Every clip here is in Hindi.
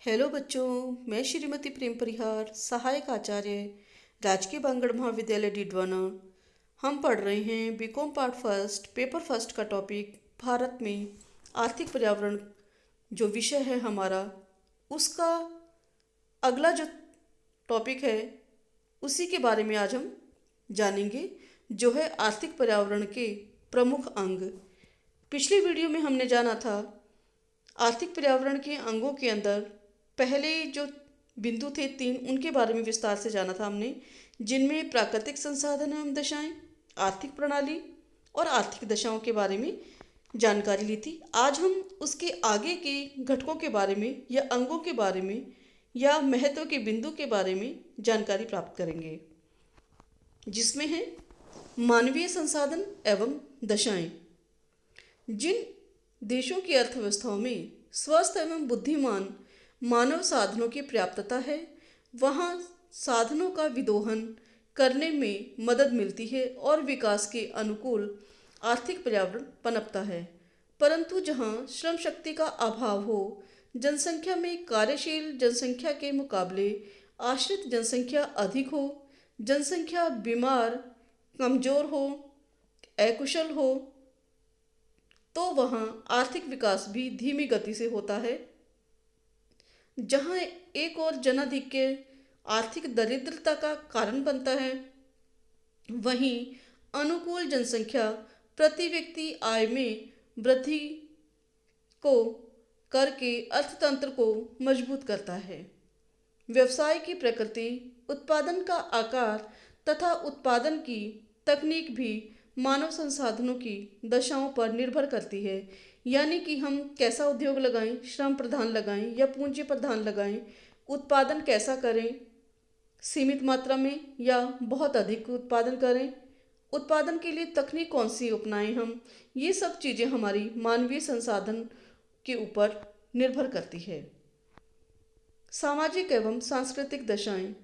हेलो बच्चों, मैं श्रीमती प्रेम परिहार, सहायक आचार्य, राजकीय बांगड़ महाविद्यालय डीडवाना। हम पढ़ रहे हैं BCom part first paper first का टॉपिक भारत में आर्थिक पर्यावरण। जो विषय है हमारा, उसका अगला जो टॉपिक है उसी के बारे में आज हम जानेंगे, जो है आर्थिक पर्यावरण के प्रमुख अंग। पिछली वीडियो में हमने जाना था आर्थिक पर्यावरण के अंगों के अंदर पहले जो बिंदु थे तीन, उनके बारे में विस्तार से जाना था हमने, जिनमें प्राकृतिक संसाधन एवं दशाएं, आर्थिक प्रणाली और आर्थिक दशाओं के बारे में जानकारी ली थी। आज हम उसके आगे के घटकों के बारे में या अंगों के बारे में या महत्व के बिंदु के बारे में जानकारी प्राप्त करेंगे, जिसमें है मानवीय संसाधन एवं दशाएं। जिन देशों की अर्थव्यवस्थाओं में स्वस्थ एवं बुद्धिमान मानव साधनों की पर्याप्तता है, वहाँ साधनों का विदोहन करने में मदद मिलती है और विकास के अनुकूल आर्थिक पर्यावरण पनपता है। परंतु जहाँ श्रम शक्ति का अभाव हो, जनसंख्या में कार्यशील जनसंख्या के मुकाबले आश्रित जनसंख्या अधिक हो, जनसंख्या बीमार, कमजोर हो, अकुशल हो, तो वहाँ आर्थिक विकास भी धीमी गति से होता है। जहाँ एक और जनाधिक्य आर्थिक दरिद्रता का कारण बनता है, वहीं अनुकूल जनसंख्या प्रति व्यक्ति आय में वृद्धि को करके अर्थतंत्र को मजबूत करता है। व्यवसाय की प्रकृति, उत्पादन का आकार तथा उत्पादन की तकनीक भी मानव संसाधनों की दशाओं पर निर्भर करती है। यानी कि हम कैसा उद्योग लगाएं, श्रम प्रधान लगाएं या पूंजी प्रधान लगाएं, उत्पादन कैसा करें, सीमित मात्रा में या बहुत अधिक उत्पादन करें, उत्पादन के लिए तकनीक कौन सी अपनाएं हम, ये सब चीज़ें हमारी मानवीय संसाधन के ऊपर निर्भर करती है। सामाजिक एवं सांस्कृतिक दशाएं।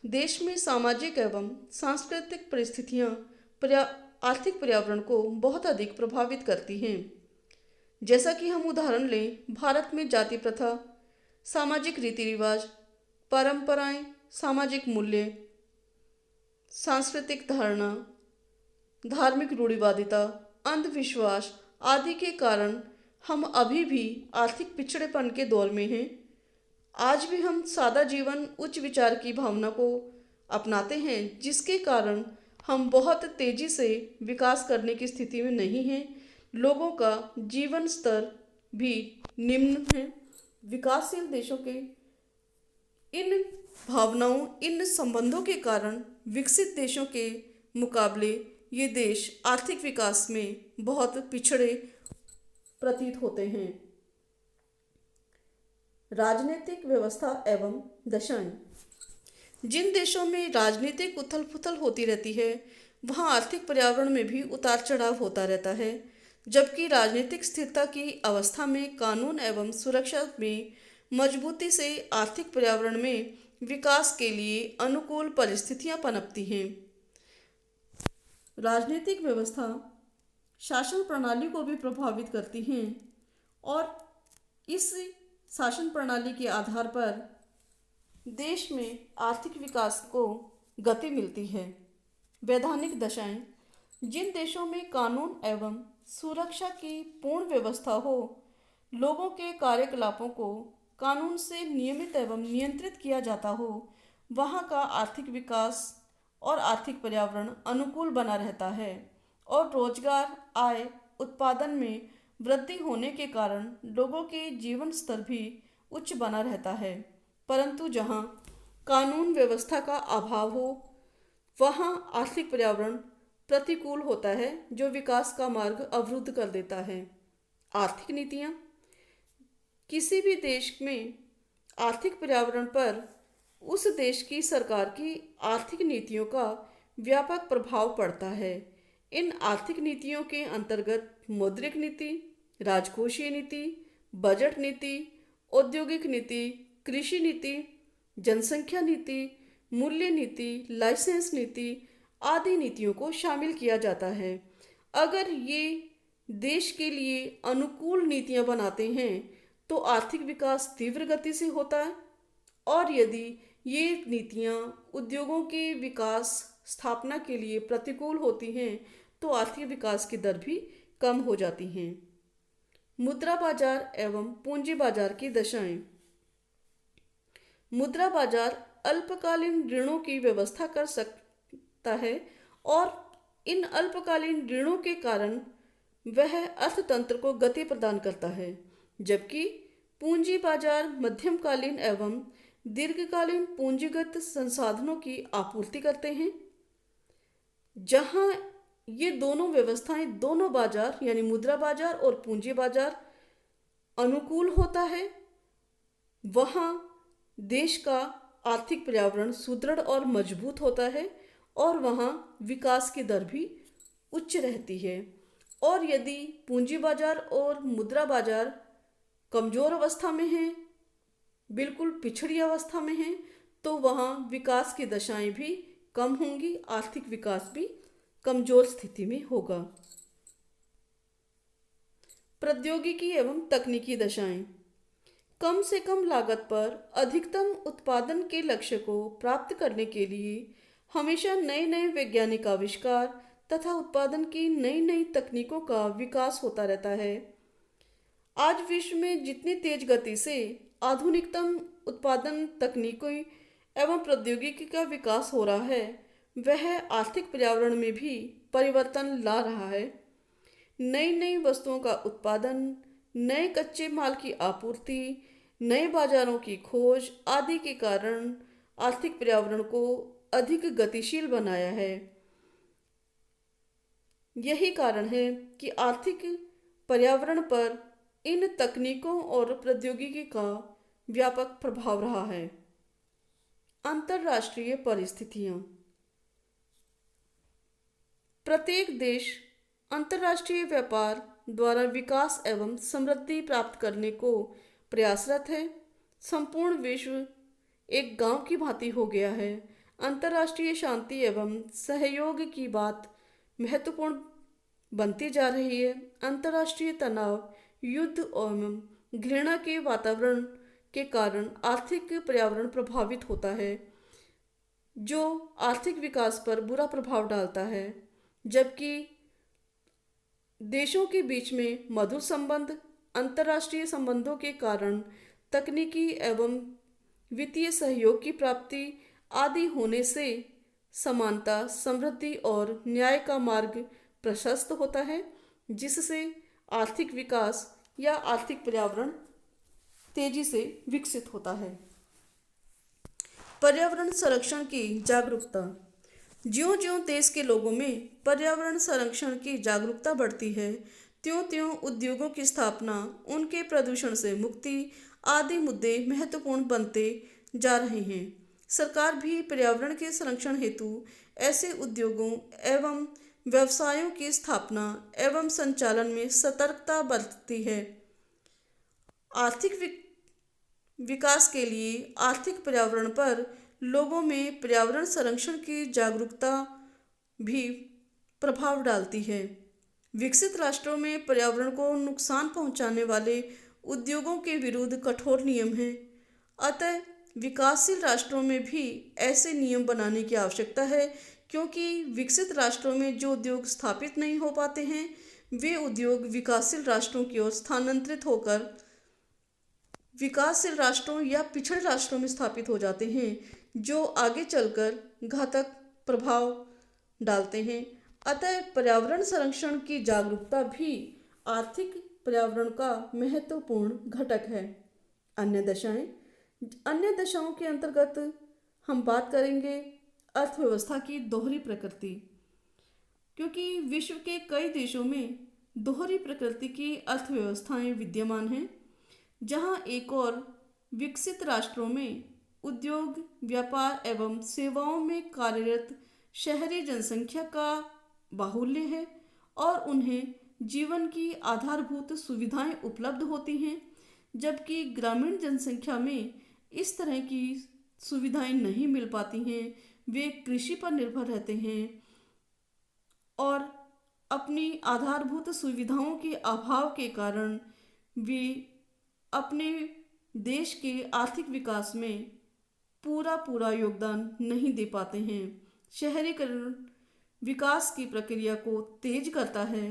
देश में सामाजिक एवं सांस्कृतिक परिस्थितियां आर्थिक पर्यावरण को बहुत अधिक प्रभावित करती हैं। जैसा कि हम उदाहरण लें, भारत में जाति प्रथा, सामाजिक रीति रिवाज, परंपराएं, सामाजिक मूल्य, सांस्कृतिक धारणा, धार्मिक रूढ़िवादिता, अंधविश्वास आदि के कारण हम अभी भी आर्थिक पिछड़ेपन के दौर में हैं। आज भी हम सादा जीवन, उच्च विचार की भावना को अपनाते हैं, जिसके कारण हम बहुत तेजी से विकास करने की स्थिति में नहीं हैं। लोगों का जीवन स्तर भी निम्न है। विकासशील देशों के इन भावनाओं, इन संबंधों के कारण विकसित देशों के मुकाबले ये देश आर्थिक विकास में बहुत पिछड़े प्रतीत होते हैं। राजनीतिक व्यवस्था एवं दशाएं। जिन देशों में राजनीतिक उथल पुथल होती रहती है, वहाँ आर्थिक पर्यावरण में भी उतार चढ़ाव होता रहता है। जबकि राजनीतिक स्थिरता की अवस्था में कानून एवं सुरक्षा में मजबूती से आर्थिक पर्यावरण में विकास के लिए अनुकूल परिस्थितियां पनपती हैं। राजनीतिक व्यवस्था शासन प्रणाली को भी प्रभावित करती हैं और इस शासन प्रणाली के आधार पर देश में आर्थिक विकास को गति मिलती है। वैधानिक दशाएं। जिन देशों में कानून एवं सुरक्षा की पूर्ण व्यवस्था हो, लोगों के कार्यकलापों को कानून से नियमित एवं नियंत्रित किया जाता हो, वहाँ का आर्थिक विकास और आर्थिक पर्यावरण अनुकूल बना रहता है और रोजगार, आय, उत्पादन में वृद्धि होने के कारण लोगों के जीवन स्तर भी उच्च बना रहता है। परंतु जहाँ कानून व्यवस्था का अभाव हो, वहाँ आर्थिक पर्यावरण प्रतिकूल होता है, जो विकास का मार्ग अवरुद्ध कर देता है। आर्थिक नीतियाँ। किसी भी देश में आर्थिक पर्यावरण पर उस देश की सरकार की आर्थिक नीतियों का व्यापक प्रभाव पड़ता है। इन आर्थिक नीतियों के अंतर्गत मौद्रिक नीति, राजकोषीय नीति, बजट नीति, औद्योगिक नीति, कृषि नीति, जनसंख्या नीति, मूल्य नीति, लाइसेंस नीति आदि नीतियों को शामिल किया जाता है। अगर ये देश के लिए अनुकूल नीतियां बनाते हैं, तो आर्थिक विकास तीव्र गति से होता है। और यदि ये नीतियाँ उद्योगों के विकास स्थापना के लिए प्रतिकूल होती हैं तो आर्थिक विकास की दर भी कम हो जाती हैं। मुद्रा बाजार एवं पूंजी बाजार की दशाएं। मुद्रा बाजार अल्पकालीन ऋणों की व्यवस्था कर सकता है और इन अल्पकालीन ऋणों के कारण वह अर्थतंत्र को गति प्रदान करता है, जबकि पूंजी बाजार मध्यमकालीन एवं दीर्घकालीन पूंजीगत संसाधनों की आपूर्ति करते हैं। जहां ये दोनों व्यवस्थाएं, दोनों बाजार यानी मुद्रा बाजार और पूंजी बाजार अनुकूल होता है, वहाँ देश का आर्थिक पर्यावरण सुदृढ़ और मजबूत होता है और वहाँ विकास की दर भी उच्च रहती है। और यदि पूंजी बाजार और मुद्रा बाजार कमजोर अवस्था में हैं, बिल्कुल पिछड़ी अवस्था में हैं, तो वहाँ विकास की दशाएं भी कम होंगी, आर्थिक विकास भी कमजोर स्थिति में होगा। प्रौद्योगिकी एवं तकनीकी दशाएं। कम से कम लागत पर अधिकतम उत्पादन के लक्ष्य को प्राप्त करने के लिए हमेशा नए नए वैज्ञानिक आविष्कार तथा उत्पादन की नई नई तकनीकों का विकास होता रहता है। आज विश्व में जितनी तेज गति से आधुनिकतम उत्पादन तकनीकों एवं प्रौद्योगिकी का विकास हो रहा है, वह आर्थिक पर्यावरण में भी परिवर्तन ला रहा है। नई नई वस्तुओं का उत्पादन, नए कच्चे माल की आपूर्ति, नए बाजारों की खोज आदि के कारण आर्थिक पर्यावरण को अधिक गतिशील बनाया है। यही कारण है कि आर्थिक पर्यावरण पर इन तकनीकों और प्रौद्योगिकी का व्यापक प्रभाव रहा है। अंतर्राष्ट्रीय परिस्थितियां। प्रत्येक देश अंतर्राष्ट्रीय व्यापार द्वारा विकास एवं समृद्धि प्राप्त करने को प्रयासरत है। संपूर्ण विश्व एक गांव की भांति हो गया है। अंतर्राष्ट्रीय शांति एवं सहयोग की बात महत्वपूर्ण बनती जा रही है। अंतर्राष्ट्रीय तनाव, युद्ध एवं घृणा के वातावरण के कारण आर्थिक पर्यावरण प्रभावित होता है, जो आर्थिक विकास पर बुरा प्रभाव डालता है। जबकि देशों के बीच में मधुर संबंध, अंतर्राष्ट्रीय संबंधों के कारण तकनीकी एवं वित्तीय सहयोग की प्राप्ति आदि होने से समानता, समृद्धि और न्याय का मार्ग प्रशस्त होता है, जिससे आर्थिक विकास या आर्थिक पर्यावरण तेजी से विकसित होता है। पर्यावरण संरक्षण की जागरूकता। ज्यों-ज्यों देश के लोगों में पर्यावरण संरक्षण की जागरूकता बढ़ती है, त्यों-त्यों उद्योगों की स्थापना, उनके प्रदूषण से मुक्ति आदि मुद्दे महत्वपूर्ण बनते जा रहे हैं। सरकार भी पर्यावरण के संरक्षण हेतु ऐसे उद्योगों एवं व्यवसायों की स्थापना एवं संचालन में सतर्कता बरतती है। आर्थिक विकास के लिए आर्थिक पर्यावरण पर लोगों में पर्यावरण संरक्षण की जागरूकता भी प्रभाव डालती है। विकसित राष्ट्रों में पर्यावरण को नुकसान पहुंचाने वाले उद्योगों के विरुद्ध कठोर नियम हैं। अतः विकासशील राष्ट्रों में भी ऐसे नियम बनाने की आवश्यकता है, क्योंकि विकसित राष्ट्रों में जो उद्योग स्थापित नहीं हो पाते हैं, वे उद्योग विकासशील राष्ट्रों की ओर स्थानांतरित होकर विकासशील राष्ट्रों या पिछड़े राष्ट्रों में स्थापित हो जाते हैं, जो आगे चलकर घातक प्रभाव डालते हैं। अतः पर्यावरण संरक्षण की जागरूकता भी आर्थिक पर्यावरण का महत्वपूर्ण घटक है। अन्य दशाओं के अंतर्गत हम बात करेंगे अर्थव्यवस्था की दोहरी प्रकृति, क्योंकि विश्व के कई देशों में दोहरी प्रकृति की अर्थव्यवस्थाएं विद्यमान हैं, जहां एक और विकसित राष्ट्रों में उद्योग, व्यापार एवं सेवाओं में कार्यरत शहरी जनसंख्या का बाहुल्य है और उन्हें जीवन की आधारभूत सुविधाएं उपलब्ध होती हैं, जबकि ग्रामीण जनसंख्या में इस तरह की सुविधाएं नहीं मिल पाती हैं। वे कृषि पर निर्भर रहते हैं और अपनी आधारभूत सुविधाओं के अभाव के कारण वे अपने देश के आर्थिक विकास में पूरा योगदान नहीं दे पाते हैं। शहरीकरण विकास की प्रक्रिया को तेज करता है।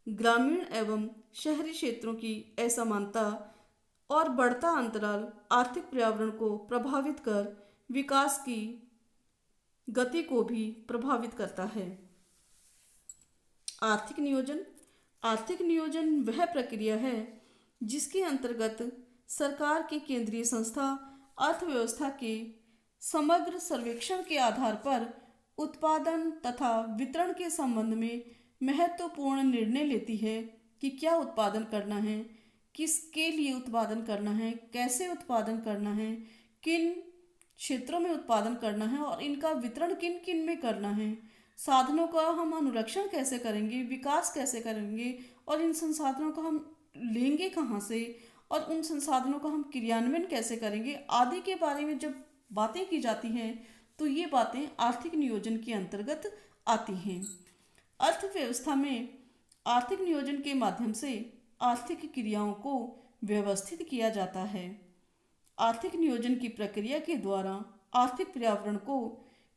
ग्रामीण एवं शहरी क्षेत्रों की असमानता और बढ़ता अंतराल आर्थिक पर्यावरण को प्रभावित कर विकास की गति को भी प्रभावित करता है। आर्थिक नियोजन। आर्थिक नियोजन वह प्रक्रिया है जिसके अंतर्गत सरकार की केंद्रीय संस्था अर्थव्यवस्था के समग्र सर्वेक्षण के आधार पर उत्पादन तथा वितरण के संबंध में महत्वपूर्ण निर्णय लेती है कि क्या उत्पादन करना है, किसके लिए उत्पादन करना है, कैसे उत्पादन करना है, किन क्षेत्रों में उत्पादन करना है और इनका वितरण किन किन में करना है, साधनों का हम अनुरक्षण कैसे करेंगे, विकास कैसे करेंगे और इन संसाधनों को हम लेंगे कहाँ से और उन संसाधनों का हम क्रियान्वयन कैसे करेंगे आदि के बारे में जब बातें की जाती हैं तो ये बातें आर्थिक नियोजन के अंतर्गत आती हैं। अर्थव्यवस्था में आर्थिक नियोजन के माध्यम से आर्थिक क्रियाओं को व्यवस्थित किया जाता है। आर्थिक नियोजन की प्रक्रिया के द्वारा आर्थिक पर्यावरण को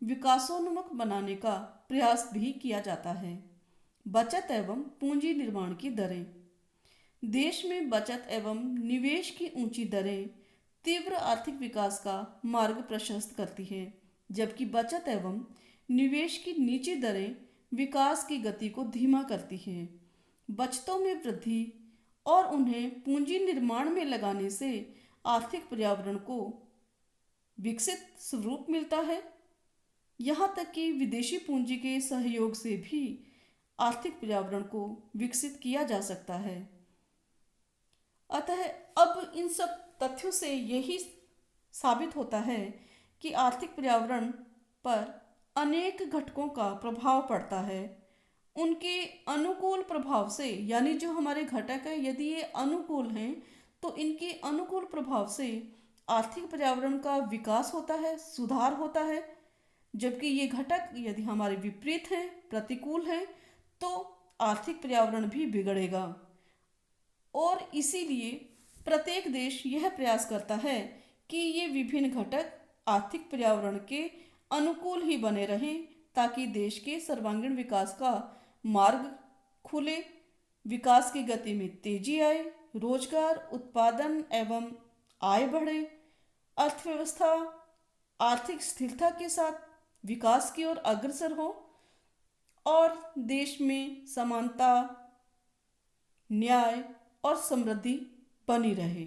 विकासोन्मुख बनाने का प्रयास भी किया जाता है। बचत एवं पूंजी निर्माण की दरें। देश में बचत एवं निवेश की ऊंची दरें तीव्र आर्थिक विकास का मार्ग प्रशस्त करती हैं, जबकि बचत एवं निवेश की नीची दरें विकास की गति को धीमा करती हैं। बचतों में वृद्धि और उन्हें पूंजी निर्माण में लगाने से आर्थिक पर्यावरण को विकसित स्वरूप मिलता है। यहाँ तक कि विदेशी पूंजी के सहयोग से भी आर्थिक पर्यावरण को विकसित किया जा सकता है। अतः अब इन सब तथ्यों से यही साबित होता है कि आर्थिक पर्यावरण पर अनेक घटकों का प्रभाव पड़ता है। उनके अनुकूल प्रभाव से, यानी जो हमारे घटक है यदि ये अनुकूल हैं तो इनके अनुकूल प्रभाव से आर्थिक पर्यावरण का विकास होता है, सुधार होता है, जबकि ये घटक यदि हमारे विपरीत हैं, प्रतिकूल हैं, तो आर्थिक पर्यावरण भी बिगड़ेगा। और इसीलिए प्रत्येक देश यह प्रयास करता है कि ये विभिन्न घटक आर्थिक पर्यावरण के अनुकूल ही बने रहें ताकि देश के सर्वांगीण विकास का मार्ग खुले, विकास की गति में तेजी आए, रोजगार, उत्पादन एवं आय बढ़े, अर्थव्यवस्था आर्थिक स्थिरता के साथ विकास की ओर अग्रसर हो और देश में समानता, न्याय और समृद्धि बनी रहे।